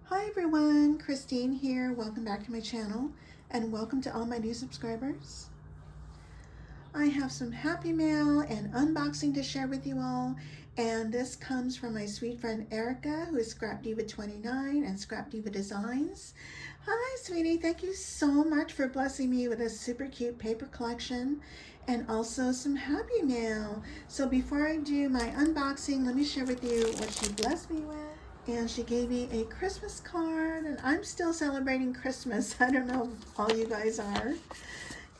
Hi everyone, Christine here. Welcome back to my channel and welcome to all my new subscribers. I have some happy mail and unboxing to share with you all, and this comes from my sweet friend Erica, who is Scrap Diva 29 and Scrap Diva Designs. Hi sweetie, thank you so much for blessing me with a super cute paper collection and also some happy mail. So before I do my unboxing, let me share with you what she blessed me with. And she gave me a Christmas card, and I'm still celebrating Christmas. I don't know if all you guys are.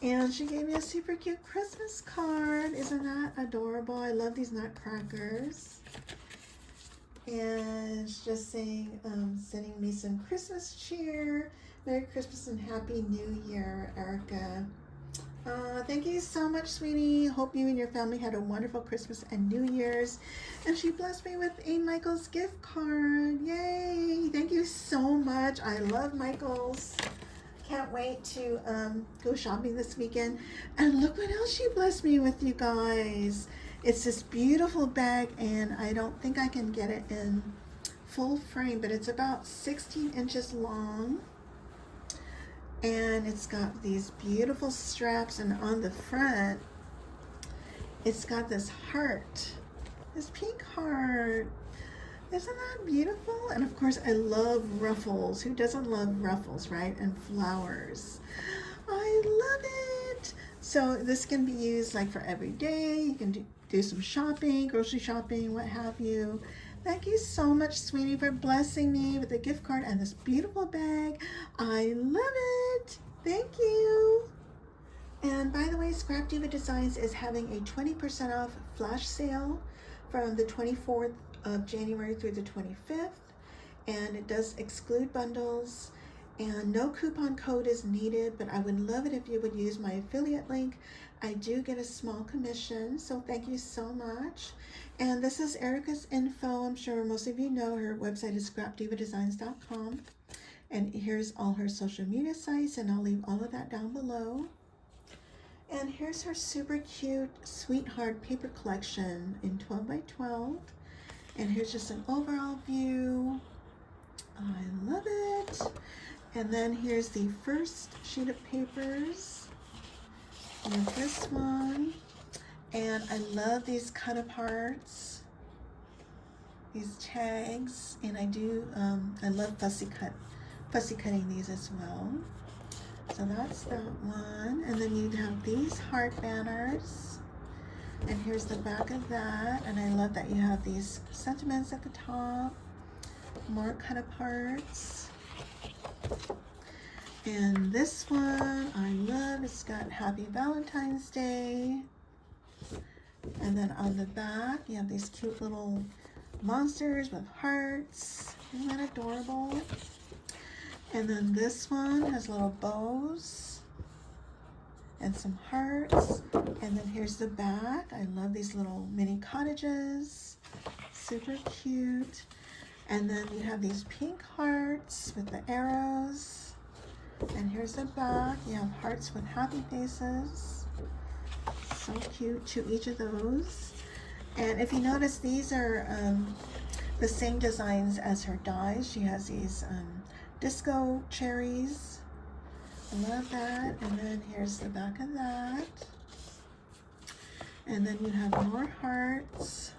And she gave me a super cute Christmas card. Isn't that adorable? I love these nutcrackers. And it's just saying, sending me some Christmas cheer. Merry Christmas and Happy New Year, Erica. Thank you so much, sweetie. Hope you and your family had a wonderful Christmas and New Year's. And she blessed me with a Michael's gift card. Yay! Thank you so much. I love Michael's. Can't wait to go shopping this weekend. And look what else she blessed me with, you guys. It's this beautiful bag, and I don't think I can get it in full frame, but it's about 16 inches long. And it's got these beautiful straps, and on the front it's got this heart, this pink heart. Isn't that beautiful? And of course I love ruffles. Who doesn't love ruffles, right? And flowers. I love it. So this can be used like for every day. You can do some shopping, grocery shopping, what have you. Thank you so much, sweetie, for blessing me with a gift card and this beautiful bag. I love it. Thank you. And by the way, Scrap Diva Designs is having a 20% off flash sale from the 24th of January through the 25th. And it does exclude bundles. And no coupon code is needed, but I would love it if you would use my affiliate link. I do get a small commission, so thank you so much. And this is Erica's info. I'm sure most of you know her website is scrapdivadesigns.com. And here's all her social media sites, and I'll leave all of that down below. And here's her super cute sweetheart paper collection in 12 by 12. And here's just an overall view. I love it. And then here's the first sheet of papers. And this one. And I love these cut aparts, these tags, and I love fussy cutting these as well. So that's that one. And then you have these heart banners. And here's the back of that. And I love that you have these sentiments at the top, more cut aparts. And this one I love. It's got Happy Valentine's Day. And then on the back, you have these cute little monsters with hearts. Isn't that adorable? And then this one has little bows and some hearts. And then here's the back. I love these little mini cottages. Super cute. And then you have these pink hearts with the arrows. And here's the back. You have hearts with happy faces. So cute to each of those. And if you notice, these are the same designs as her dies. She has these disco cherries. I love that. And then here's the back of that. And then you have more hearts.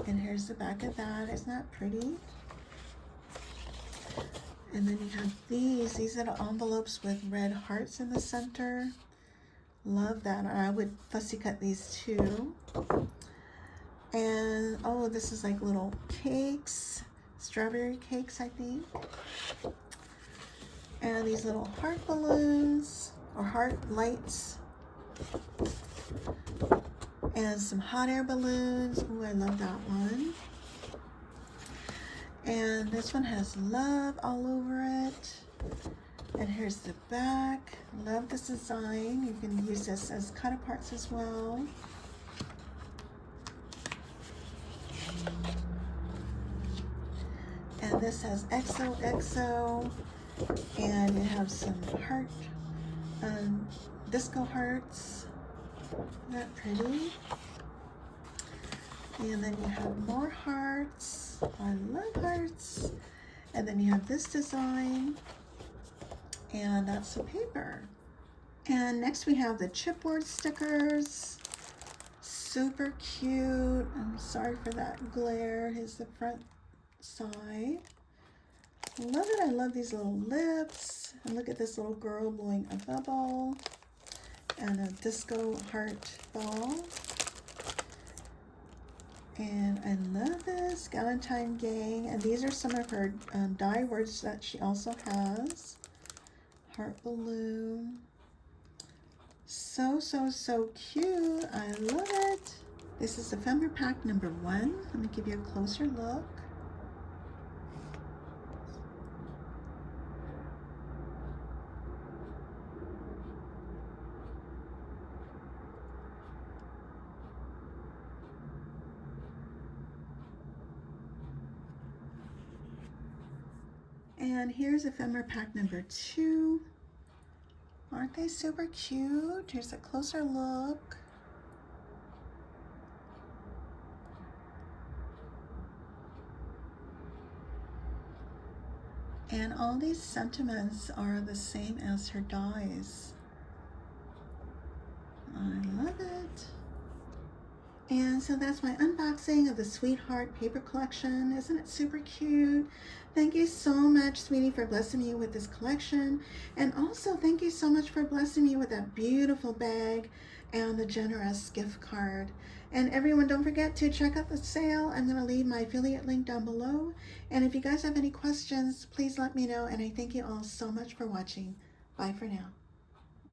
And here's the back of that. Isn't that pretty? And then you have these little envelopes with red hearts in the center. Love that. I would fussy cut these too. And oh, this is like little cakes, strawberry cakes, I think. And these little heart balloons or heart lights. And some hot air balloons. Oh, I love that one. And this one has love all over it. And here's the back. Love this design. You can use this as cut aparts as well. And this has XOXO. And you have some heart, disco hearts. Isn't that pretty? And then you have more hearts. I love hearts. And then you have this design, and that's the paper. And next we have the chipboard stickers. Super cute. I'm sorry for that glare. Here's the front side. Love it. I love these little lips. And look at this little girl blowing a bubble. And a disco heart ball. And I love this Galentine Gang. And these are some of her die words that she also has. Heart balloon. So, so, so cute. I love it. This is Ephemera pack number 1. Let me give you a closer look. And here's Ephemera pack number 2. Aren't they super cute? Here's a closer look. And all these sentiments are the same as her dies. I love it. And so that's my unboxing of the Sweetheart paper collection. Isn't it super cute? Thank you so much, sweetie, for blessing me with this collection. And also thank you so much for blessing me with that beautiful bag and the generous gift card. And everyone, don't forget to check out the sale. I'm going to leave my affiliate link down below. And if you guys have any questions, please let me know. And I thank you all so much for watching. Bye for now.